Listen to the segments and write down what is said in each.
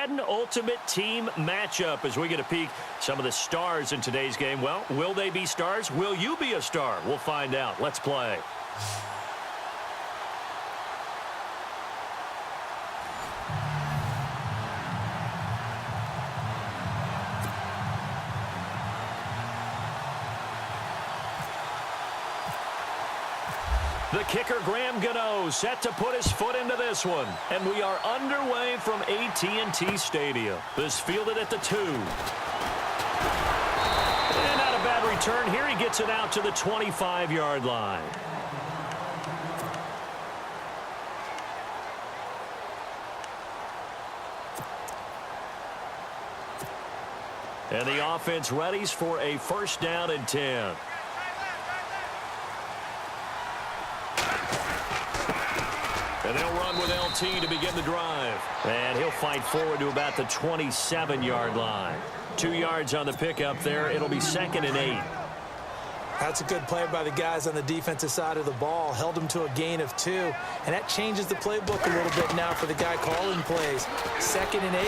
Madden Ultimate Team matchup as we get a peek some of the stars in today's game. Well, will they be stars? Will you be a star? We'll find out. Let's play. The kicker, Graham Gano, set to put his foot into this one. And we are underway from AT&T Stadium. This fielded at the 2. And not a bad return here. He gets it out to the 25-yard line. And the offense readies for a 1st down and 10. And they'll run with LT to begin the drive. And he'll fight forward to about the 27-yard line. 2 yards on the pickup there. It'll be 2nd and 8. That's a good play by the guys on the defensive side of the ball. Held them to a gain of 2. And that changes the playbook a little bit now for the guy calling plays. 2nd and 8.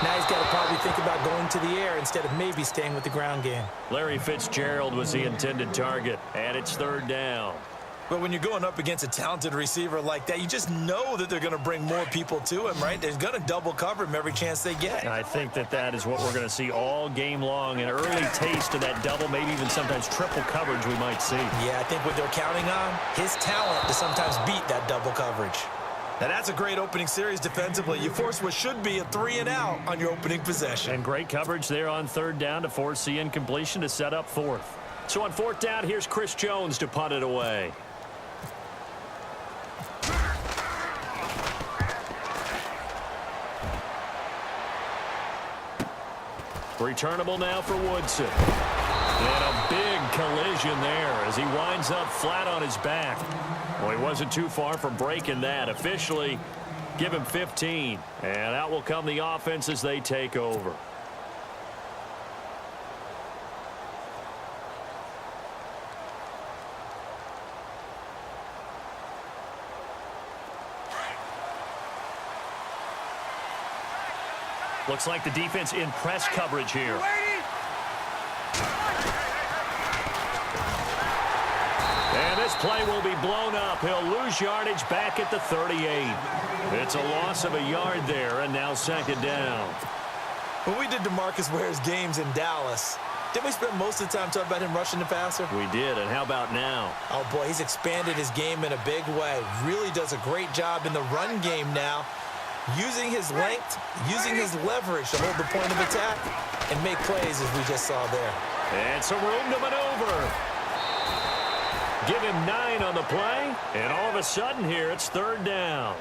Now he's got to probably think about going to the air instead of maybe staying with the ground game. Larry Fitzgerald was the intended target. And it's 3rd down. But when you're going up against a talented receiver like that, you just know that they're going to bring more people to him, right? They're going to double cover him every chance they get. And I think that is what we're going to see all game long. An early taste of that double, maybe even sometimes triple coverage we might see. Yeah, I think what they're counting on, his talent to sometimes beat that double coverage. Now, that's a great opening series defensively. You force what should be a 3 and out on your opening possession. And great coverage there on 3rd down to force the incompletion to set up 4th. So on 4th down, here's Chris Jones to punt it away. Returnable now for Woodson. And a big collision there as he winds up flat on his back. Well, he wasn't too far from breaking that. Officially, give him 15. And out will come the offense as they take over. Looks like the defense in press coverage here. And this play will be blown up. He'll lose yardage back at the 38. It's a loss of a yard there, and now 2nd down. When we did DeMarcus Ware's games in Dallas, didn't we spend most of the time talking about him rushing the passer? We did, and how about now? Oh, boy, he's expanded his game in a big way. Really does a great job in the run game now. Using his length, using his leverage to hold the point of attack and make plays as we just saw there. And some room to maneuver. Give him 9 on the play, and all of a sudden here it's 3rd down.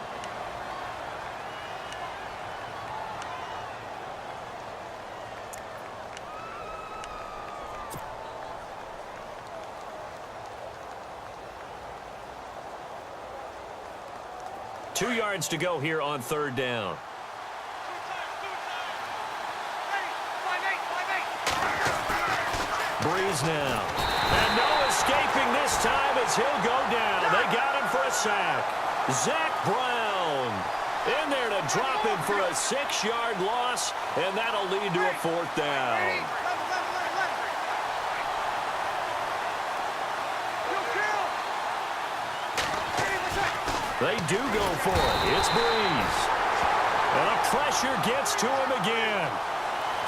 Two yards to go here on 3rd down. Breeze now. And no escaping this time as he'll go down. They got him for a sack. Zach Brown in there to drop him for a 6-yard loss, and that'll lead to a 4th down. They do go for it. It's Breeze. And the pressure gets to him again.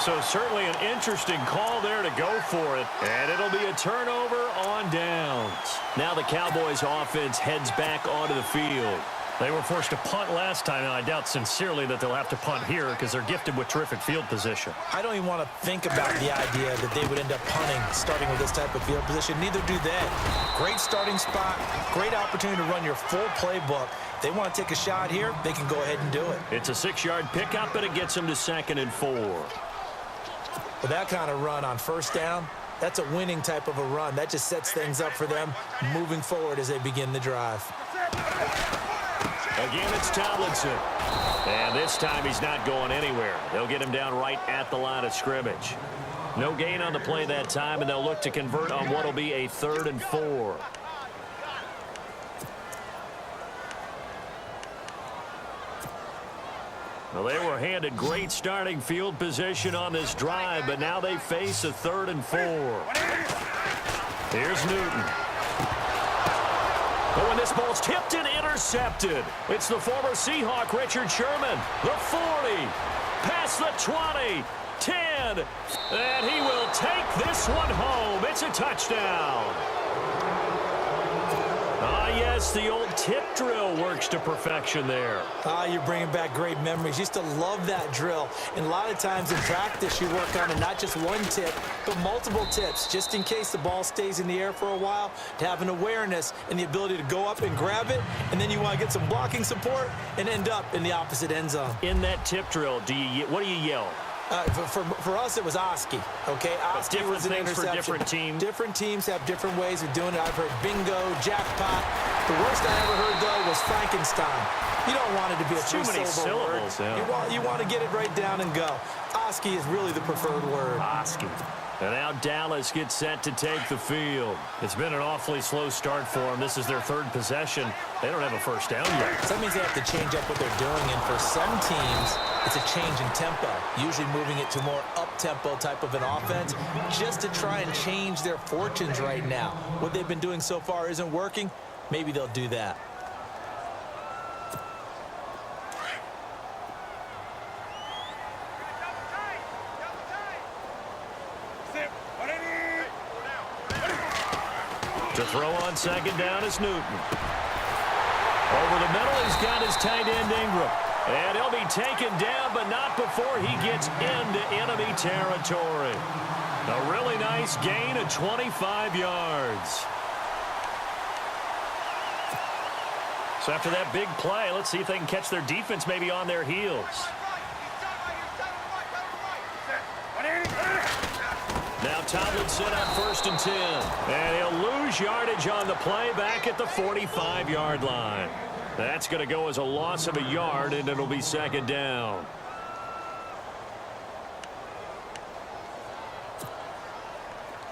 So certainly an interesting call there to go for it. And it'll be a turnover on downs. Now the Cowboys offense heads back onto the field. They were forced to punt last time, and I doubt sincerely that they'll have to punt here because they're gifted with terrific field position. I don't even want to think about the idea that they would end up punting starting with this type of field position. Neither do they. Great starting spot, great opportunity to run your full playbook. If they want to take a shot here, they can go ahead and do it. It's a 6-yard pickup, and it gets them to 2nd and 4. With that kind of run on 1st down, that's a winning type of a run. That just sets things up for them moving forward as they begin the drive. Again, it's Tomlinson. And this time he's not going anywhere. They'll get him down right at the line of scrimmage. No gain on the play that time, and they'll look to convert on what will be a 3rd and 4. Well, they were handed great starting field position on this drive, but now they face a 3rd and 4. Here's Newton. But when this ball's tipped and intercepted, it's the former Seahawk, Richard Sherman. The 40, past the 20, 10, and he will take this one home. It's a touchdown. Yes, the old tip drill works to perfection there. You're bringing back great memories. Used to love that drill. And a lot of times in practice, you work on it, not just one tip, but multiple tips, just in case the ball stays in the air for a while, to have an awareness and the ability to go up and grab it, and then you want to get some blocking support and end up in the opposite end zone. In that tip drill, what do you yell? For us, it was Oski. Okay, Oski was an interception. For different teams. Different teams have different ways of doing it. I've heard bingo, jackpot. The worst I ever heard, though, was Frankenstein. You don't want it to be a too many syllables. Yeah. You want to get it right down and go. Oski is really the preferred word. Oski. And now Dallas gets set to take the field. It's been an awfully slow start for them. This is their 3rd possession. They don't have a first down yet. So that means they have to change up what they're doing. And for some teams, it's a change in tempo, usually moving it to more up-tempo type of an offense just to try and change their fortunes right now. What they've been doing so far isn't working. Maybe they'll do that. To throw on 2nd down is Newton. Over the middle, he's got his tight end Ingram. And he'll be taken down, but not before he gets into enemy territory. A really nice gain of 25 yards. So after that big play, let's see if they can catch their defense maybe on their heels. Now Tomlinson on 1st and 10. And he'll lose yardage on the play back at the 45-yard line. That's going to go as a loss of a yard, and it'll be 2nd down.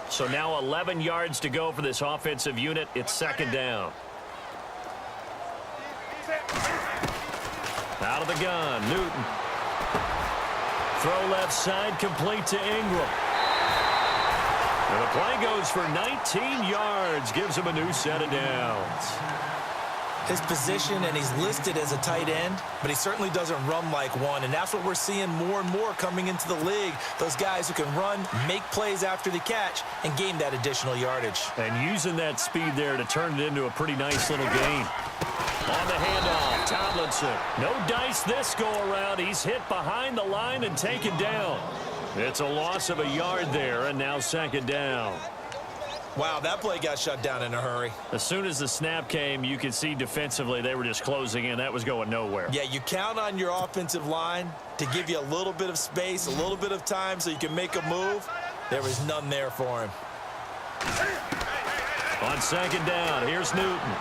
So now 11 yards to go for this offensive unit. It's 2nd down. Out of the gun, Newton. Throw left side, complete to Ingram. And the play goes for 19 yards, gives him a new set of downs. His position, and he's listed as a tight end, but he certainly doesn't run like one, and that's what we're seeing more and more coming into the league. Those guys who can run, make plays after the catch, and gain that additional yardage. And using that speed there to turn it into a pretty nice little gain. On the handoff, Tomlinson. No dice this go-around. He's hit behind the line and taken down. It's a loss of a yard there, and now 2nd down. Wow, that play got shut down in a hurry. As soon as the snap came, you could see defensively they were just closing in. That was going nowhere. Yeah, you count on your offensive line to give you a little bit of space, a little bit of time so you can make a move. There was none there for him. On 2nd down, here's Newton.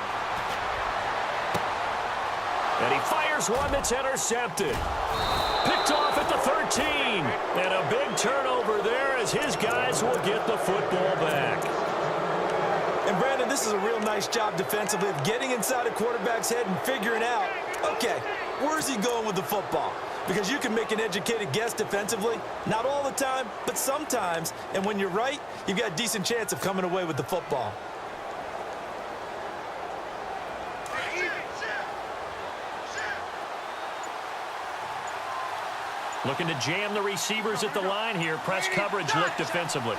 And he fires one that's intercepted. Picked off at the 13. And a big turnover there as his guys will get the football back. And, Brandon, this is a real nice job defensively of getting inside a quarterback's head and figuring out, okay, where's he going with the football? Because you can make an educated guess defensively. Not all the time, but sometimes. And when you're right, you've got a decent chance of coming away with the football. Looking to jam the receivers at the line here. Press coverage look defensively.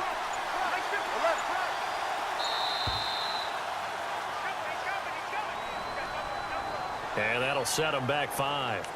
And that'll set them back 5.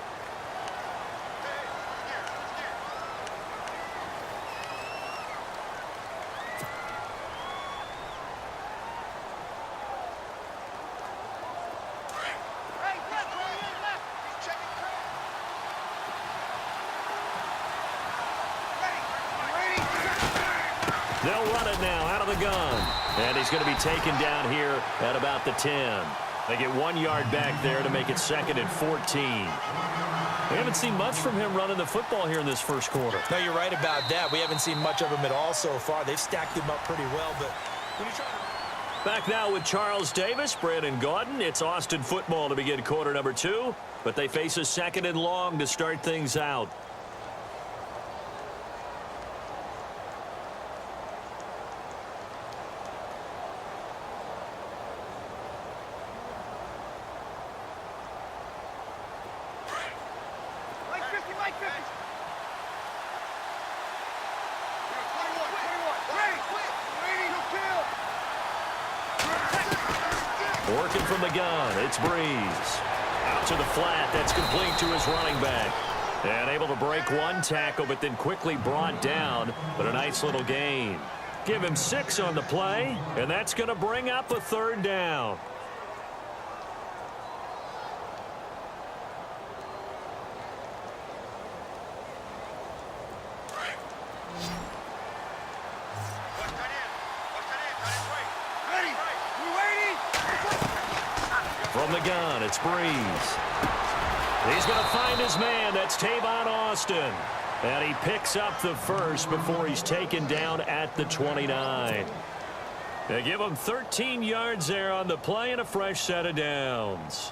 They'll run it now out of the gun. And he's going to be taken down here at about the 10. They get 1 yard back there to make it 2nd and 14. We haven't seen much from him running the football here in this first quarter. No, you're right about that. We haven't seen much of him at all so far. They've stacked him up pretty well, but when you try to... Back now with Charles Davis, Brandon Gaudin. It's Austin football to begin quarter number 2, but they face a 2nd and long to start things out. Working from the gun, it's Breeze. Out to the flat, that's complete to his running back. And able to break one tackle, but then quickly brought down, but a nice little gain. Give him 6 on the play, and that's going to bring up a 3rd down. From the gun, it's Breeze. He's going to find his man. That's Tavon Austin. And he picks up the first before he's taken down at the 29. They give him 13 yards there on the play and a fresh set of downs.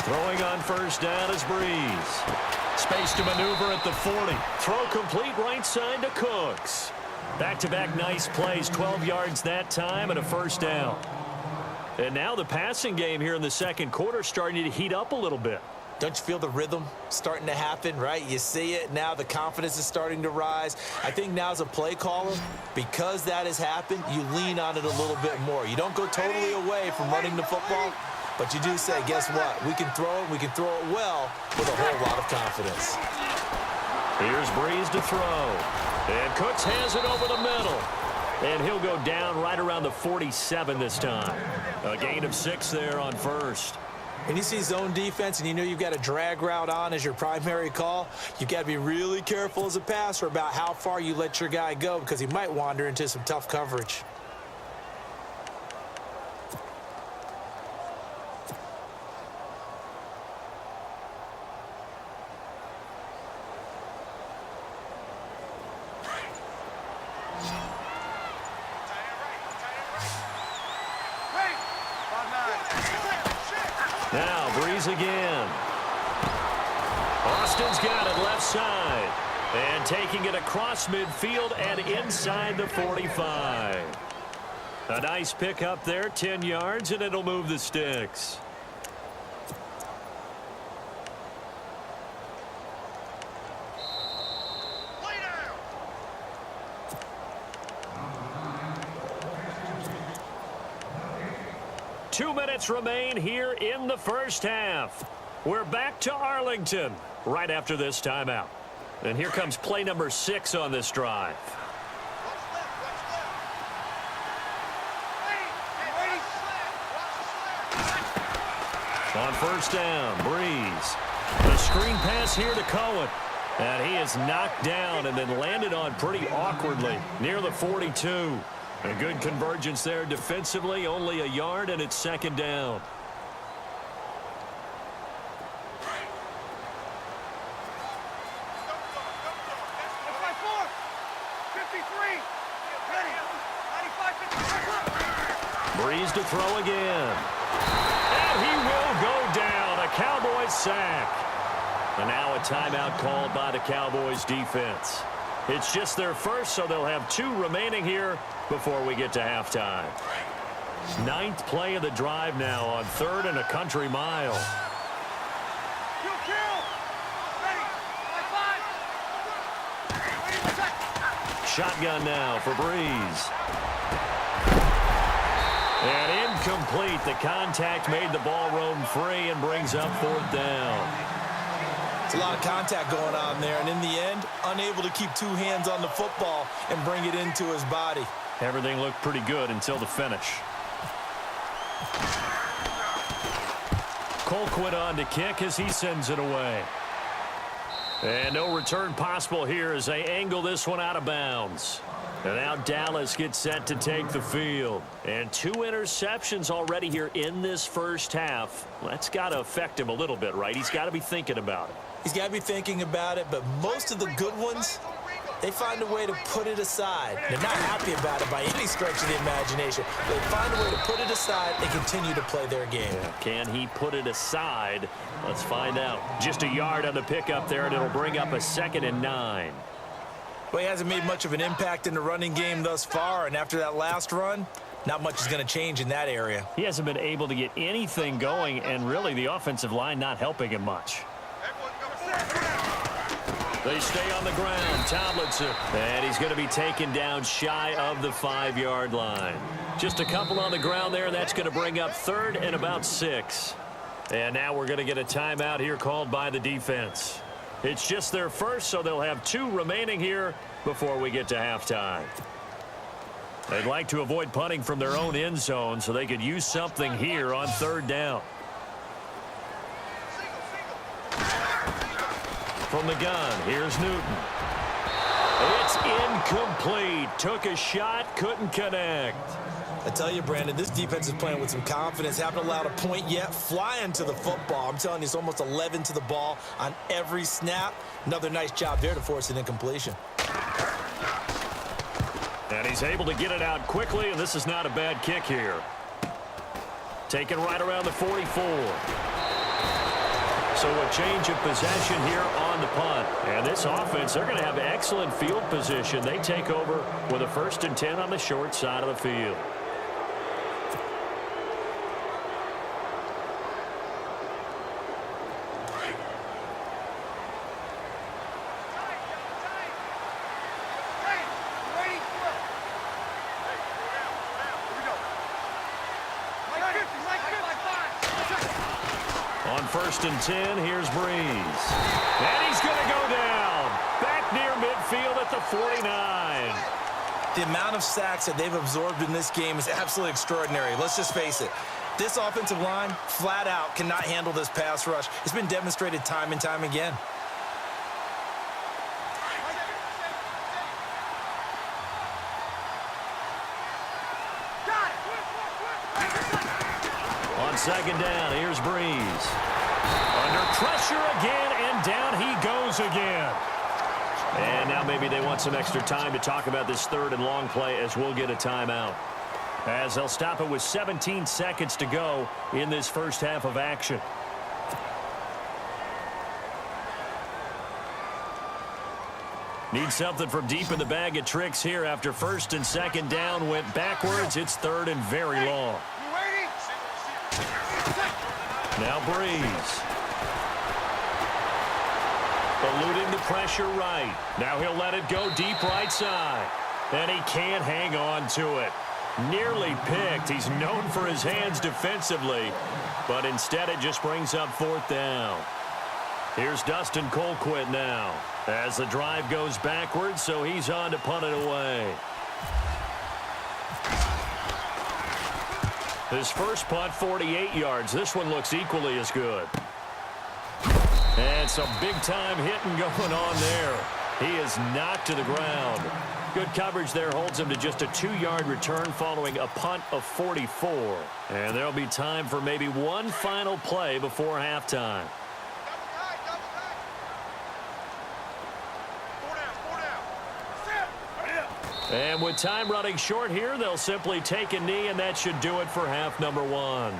Throwing on first down is Breeze. Space to maneuver at the 40. Throw complete right side to Cooks. Back-to-back nice plays, 12 yards that time and a first down. And now the passing game here in the second quarter starting to heat up a little bit. Don't you feel the rhythm starting to happen, right? You see it now. The confidence is starting to rise. I think now as a play caller, because that has happened, you lean on it a little bit more. You don't go totally away from running the football, but you do say, guess what? We can throw it. We can throw it well with a whole lot of confidence. Here's Breeze to throw. And Cooks has it over the middle. And he'll go down right around the 47 this time. A gain of 6 there on first. When you see zone defense and you know you've got a drag route on as your primary call, you've got to be really careful as a passer about how far you let your guy go because he might wander into some tough coverage. Now Breeze again. Austin's got it left side. And taking it across midfield and inside the 45. A nice pickup there, 10 yards, and it'll move the sticks. Two minutes remain here in the first half. We're back to Arlington right after this timeout. And here comes play number 6 on this drive. On first down, Breeze. The screen pass here to Cohen. And he is knocked down and then landed on pretty awkwardly near the 42. A good convergence there defensively, only a yard, and it's second down. Breeze to throw again. And he will go down. A Cowboys sack. And now a timeout called by the Cowboys defense. It's just their first, so they'll have 2 remaining here before we get to halftime. 9th play of the drive now on 3rd and a country mile. Shotgun now for Breeze. And incomplete. The contact made the ball roam free and brings up 4th down. It's a lot of contact going on there, and in the end, unable to keep 2 hands on the football and bring it into his body. Everything looked pretty good until the finish. Colquitt on to kick as he sends it away. And no return possible here as they angle this one out of bounds. And now Dallas gets set to take the field. And 2 interceptions already here in this first half. That's got to affect him a little bit, right? He's got to be thinking about it. He's got to be thinking about it, but most of the good ones, they find a way to put it aside. They're not happy about it by any stretch of the imagination. They find a way to put it aside and continue to play their game. Yeah. Can he put it aside? Let's find out. Just a yard on the pickup there, and it'll bring up a 2nd and 9. Well, he hasn't made much of an impact in the running game thus far, and after that last run, not much is going to change in that area. He hasn't been able to get anything going, and really the offensive line not helping him much. They stay on the ground. Tomlinson. And he's going to be taken down shy of the 5-yard line. Just a couple on the ground there. That's going to bring up 3rd and about 6. And now we're going to get a timeout here called by the defense. It's just their first, so they'll have 2 remaining here before we get to halftime. They'd like to avoid punting from their own end zone so they could use something here on 3rd down. From the gun, here's Newton. It's incomplete. Took a shot, couldn't connect. I tell you, Brandon, this defense is playing with some confidence. Haven't allowed a point yet. Flying to the football. I'm telling you, it's almost 11 to the ball on every snap. Another nice job there to force an incompletion. And he's able to get it out quickly, and this is not a bad kick here. Taken right around the 44. So a change of possession here on the punt. And this offense, they're going to have excellent field position. They take over with a 1st and 10 on the short side of the field. On 1st and 10, here's Breeze. And he's going to go down. Back near midfield at the 49. The amount of sacks that they've absorbed in this game is absolutely extraordinary. Let's just face it. This offensive line, flat out, cannot handle this pass rush. It's been demonstrated time and time again. On 2nd down, here's Breeze. Under pressure again, and down he goes again. And now maybe they want some extra time to talk about this 3rd and long play as we'll get a timeout. As they'll stop it with 17 seconds to go in this first half of action. Need something from deep in the bag of tricks here after 1st and 2nd down went backwards. It's 3rd and very long. Now Breeze. Eluding the pressure right. Now he'll let it go deep right side. And he can't hang on to it. Nearly picked. He's known for his hands defensively. But instead it just brings up 4th down. Here's Dustin Colquitt now. As the drive goes backwards, so he's on to punt it away. His first punt, 48 yards. This one looks equally as good. And some big-time hitting going on there. He is knocked to the ground. Good coverage there holds him to just a 2-yard return following a punt of 44. And there'll be time for maybe one final play before halftime. And with time running short here, they'll simply take a knee, and that should do it for half number 1.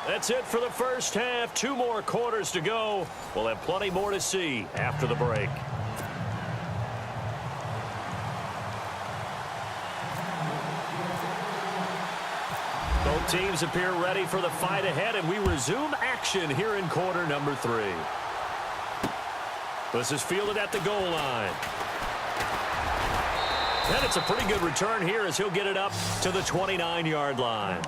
That's it for the first half. 2 more quarters to go. We'll have plenty more to see after the break. Both teams appear ready for the fight ahead, and we resume action here in quarter number 3. This is fielded at the goal line. And it's a pretty good return here as he'll get it up to the 29-yard line.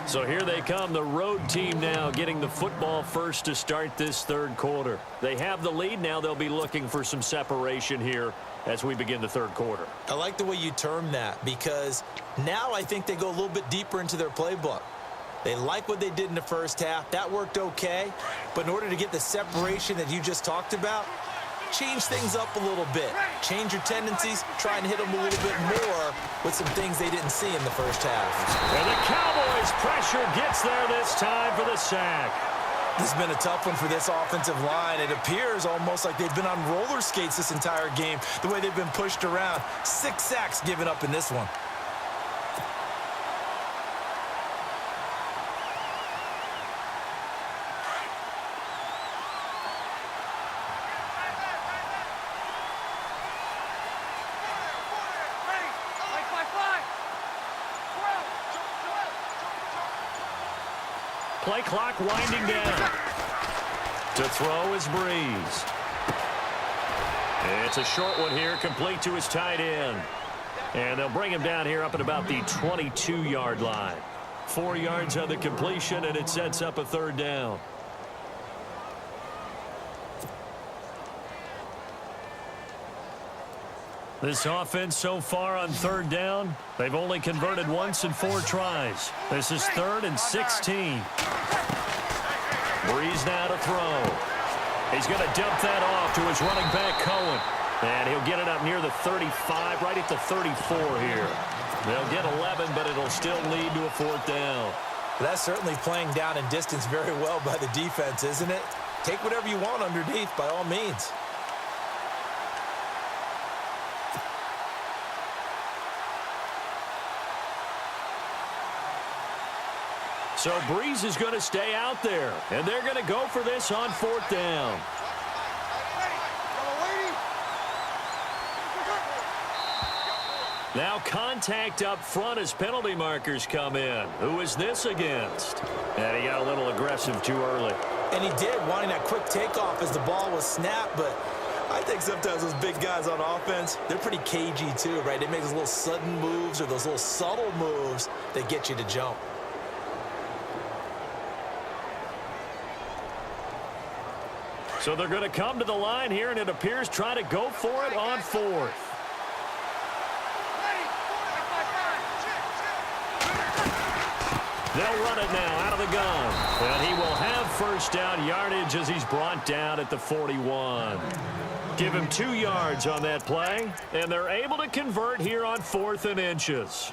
So here they come, the road team now getting the football first to start this 3rd quarter. They have the lead. Now they'll be looking for some separation here as we begin the 3rd quarter. I like the way you term that, because now I think they go a little bit deeper into their playbook. They like what they did in the first half. That worked okay. But in order to get the separation that you just talked about, change things up a little bit. Change your tendencies, try and hit them a little bit more with some things they didn't see in the first half. And the Cowboys' pressure gets there this time for the sack. This has been a tough one for this offensive line. It appears almost like they've been on roller skates this entire game, the way they've been pushed around. 6 sacks given up in this one. Play clock winding down. To throw is Breeze. It's a short one here, complete to his tight end. And they'll bring him down here up at about the 22-yard line. 4 yards on the completion, and it sets up a 3rd down. This offense so far on 3rd down, they've only converted once in 4 tries. This is 3rd and 16. Breeze now to throw. He's going to dump that off to his running back, Cohen. And he'll get it up near the 35, right at the 34 here. They'll get 11, but it'll still lead to a 4th down. That's certainly playing down in distance very well by the defense, isn't it? Take whatever you want underneath, by all means. So Breeze is going to stay out there, and they're going to go for this on 4th down. Now contact up front as penalty markers come in. Who is this against? And he got a little aggressive too early. And he did, wanting that quick takeoff as the ball was snapped, but I think sometimes those big guys on offense, they're pretty cagey too, right? They make those little sudden moves or those little subtle moves that get you to jump. So they're going to come to the line here, and it appears try to go for it on 4th. They'll run it now out of the gun. And he will have 1st down yardage as he's brought down at the 41. Give him 2 yards on that play, and they're able to convert here on 4th and inches.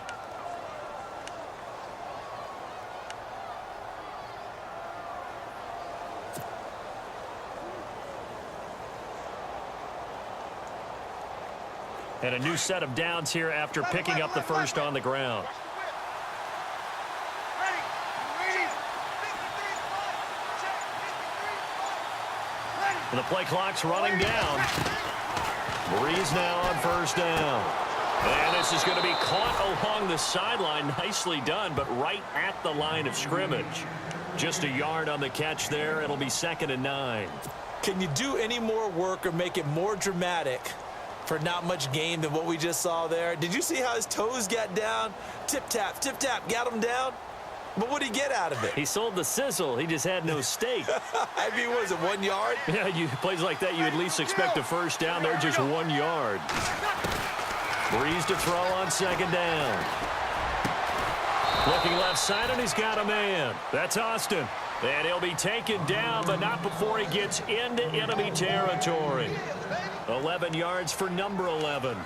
And a new set of downs here after picking up the 1st on the ground. And the play clock's running down. Breeze now on 1st down. And this is going to be caught along the sideline. Nicely done, but right at the line of scrimmage. Just a yard on the catch there. It'll be 2nd and 9. Can you do any more work or make it more dramatic for not much gain than what we just saw there? Did you see how his toes got down? Tip-tap, got him down. But what did he get out of it? He sold the sizzle. He just had no steak. I mean, was it 1 yard? Yeah, plays like that, you at least expect a 1st down. They're just 1 yard. Breeze to throw on 2nd down. Looking left side, and he's got a man. That's Austin. And he'll be taken down, but not before he gets into enemy territory. 11 yards for number 11.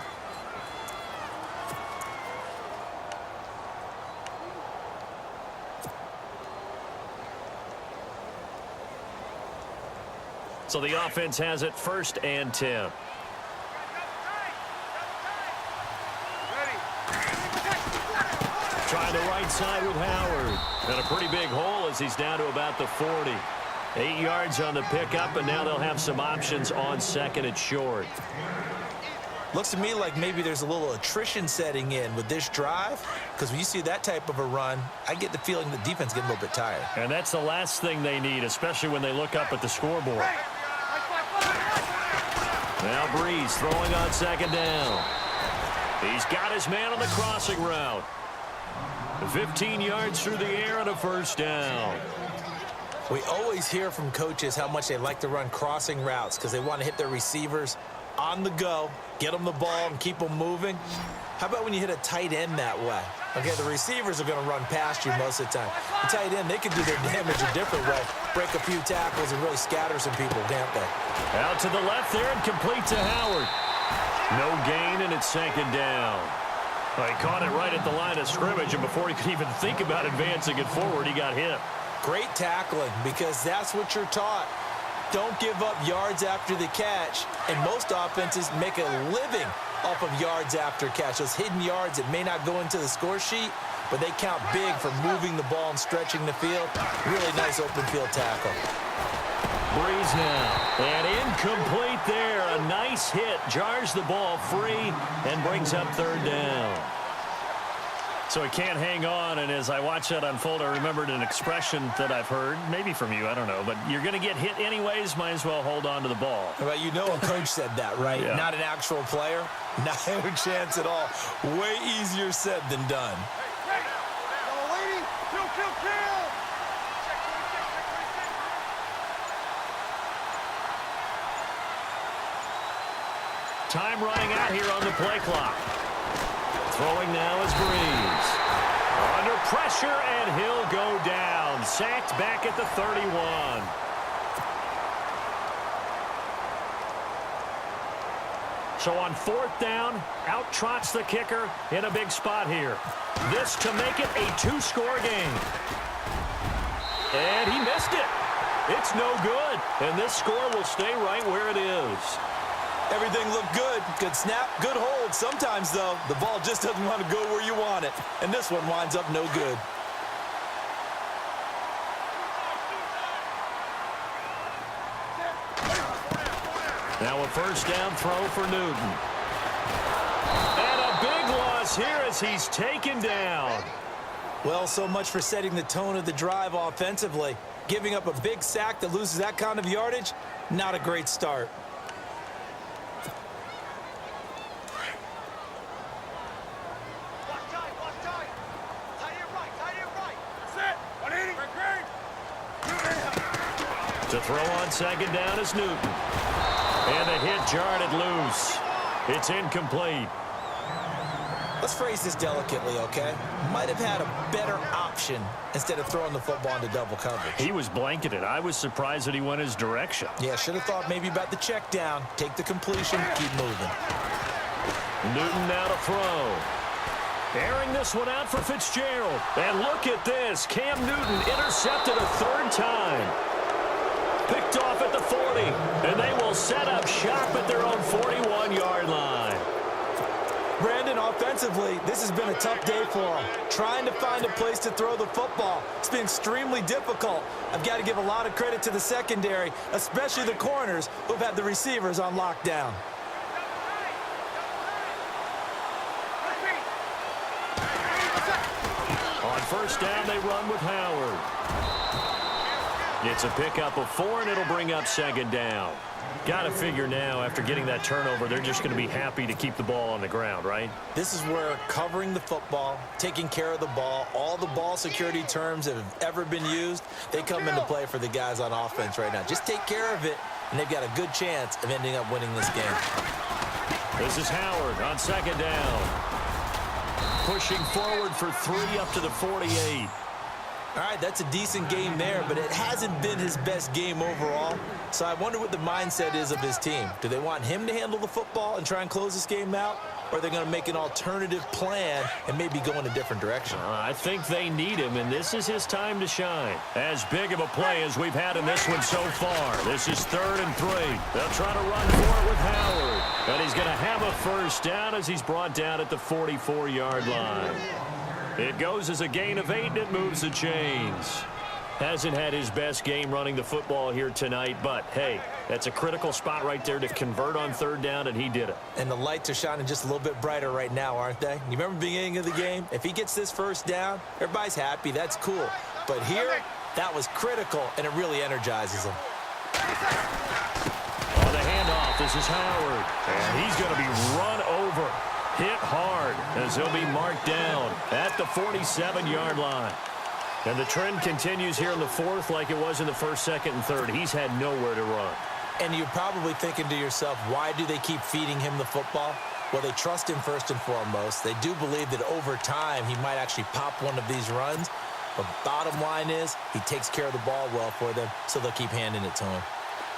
So the offense has it 1st and 10. Trying the right side with Howard. And a pretty big hole as he's down to about the 40. 8 yards on the pickup, and now they'll have some options on 2nd and short. Looks to me like maybe there's a little attrition setting in with this drive, because when you see that type of a run, I get the feeling the defense getting a little bit tired. And that's the last thing they need, especially when they look up at the scoreboard. Now Breeze throwing on 2nd down. He's got his man on the crossing route. 15 yards through the air and a 1st down. We always hear from coaches how much they like to run crossing routes because they want to hit their receivers on the go, get them the ball and keep them moving. How about when you hit a tight end that way? Okay, the receivers are going to run past you most of the time. The tight end, they can do their damage a different way, break a few tackles and really scatter some people, can't they? Out to the left there and complete to Howard. No gain, and it's second down. Well, he caught it right at the line of scrimmage, and before he could even think about advancing it forward, he got hit. Great tackling, because that's what you're taught. Don't give up yards after the catch, and most offenses make a living off of yards after catch. Those hidden yards that may not go into the score sheet, but they count big for moving the ball and stretching the field. Really nice open field tackle. Breeze now, and incomplete there. A nice hit, jars the ball free, and brings up third down. So he can't hang on, and as I watch that unfold, I remembered an expression that I've heard, maybe from you, I don't know, but you're going to get hit anyways, might as well hold on to the ball. Well, you know a coach said that, right? Yeah. Not an actual player. Not a chance at all. Way easier said than done. Time running out here on the play clock. Throwing now is Breeze. Under pressure, and he'll go down. Sacked back at the 31. So on fourth down, out trots the kicker in a big spot here. This to make it a two-score game. And he missed it. It's no good. And this score will stay right where it is. Everything looked good. Good snap, good hold. Sometimes, though, the ball just doesn't want to go where you want it. And this one winds up no good. Now a first down throw for Newton. And a big loss here as he's taken down. Well, so much for setting the tone of the drive offensively. Giving up a big sack that loses that kind of yardage, not a great start. To throw on second down is Newton. And the hit jarred it loose. It's incomplete. Let's phrase this delicately, okay? Might have had a better option instead of throwing the football into double coverage. He was blanketed. I was surprised that he went his direction. Yeah, should have thought maybe about the check down. Take the completion, keep moving. Newton now to throw. Airing this one out for Fitzgerald. And look at this. Cam Newton intercepted a third time. Picked off at the 40, and they will set up shop at their own 41-yard line. Brandon, offensively, this has been a tough day for them. Trying to find a place to throw the football. It's been extremely difficult. I've got to give a lot of credit to the secondary, especially the corners who've had the receivers on lockdown. On first down, they run with Howard. It's a pickup of 4, and it'll bring up second down. Got to figure now, after getting that turnover, they're just going to be happy to keep the ball on the ground, right? This is where covering the football, taking care of the ball, all the ball security terms that have ever been used, they come into play for the guys on offense right now. Just take care of it, and they've got a good chance of ending up winning this game. This is Howard on second down. Pushing forward for 3 up to the 48. All right, that's a decent game there, but it hasn't been his best game overall. So I wonder what the mindset is of his team. Do they want him to handle the football and try and close this game out? Or are they going to make an alternative plan and maybe go in a different direction? I think they need him, and this is his time to shine. As big of a play as we've had in this one so far. This is 3rd and 3. They'll try to run for it with Howard. And he's going to have a first down as he's brought down at the 44-yard line. It goes as a gain of 8, and it moves the chains. Hasn't had his best game running the football here tonight, but, hey, that's a critical spot right there to convert on 3rd down, and he did it. And the lights are shining just a little bit brighter right now, aren't they? You remember the beginning of the game? If he gets this first down, everybody's happy. That's cool. But here, that was critical, and it really energizes him. On the handoff, this is Howard. And he's going to be run over. Hit hard as he'll be marked down at the 47-yard line. And the trend continues here in the 4th like it was in the 1st, 2nd, and 3rd. He's had nowhere to run. And you're probably thinking to yourself, why do they keep feeding him the football? Well, they trust him first and foremost. They do believe that over time he might actually pop one of these runs. But bottom line is he takes care of the ball well for them, so they'll keep handing it to him.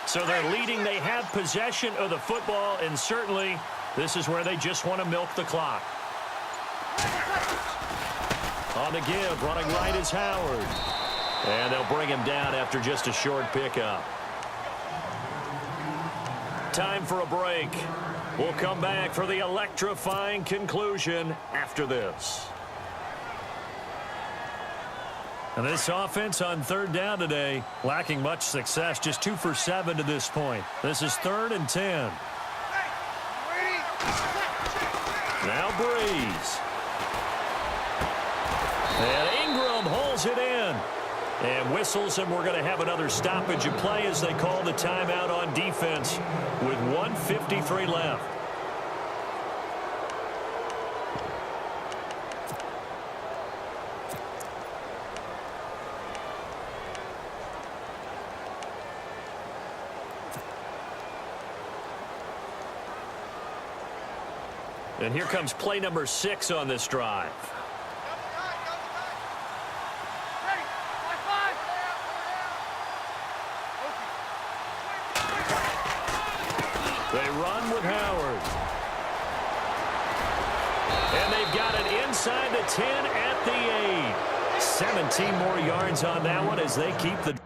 So they're leading. They have possession of the football, and certainly this is where they just want to milk the clock. On the give, running right is Howard. And they'll bring him down after just a short pickup. Time for a break. We'll come back for the electrifying conclusion after this. And this offense on third down today, lacking much success, just 2 for 7 to this point. This is 3rd and 10. Now Breeze. And Ingram holds it in. And whistles, and we're going to have another stoppage of play as they call the timeout on defense with 1:53 left. And here comes play number 6 on this drive. They run with Howard. And they've got it inside the 10 at the 8. 17 more yards on that one as they keep the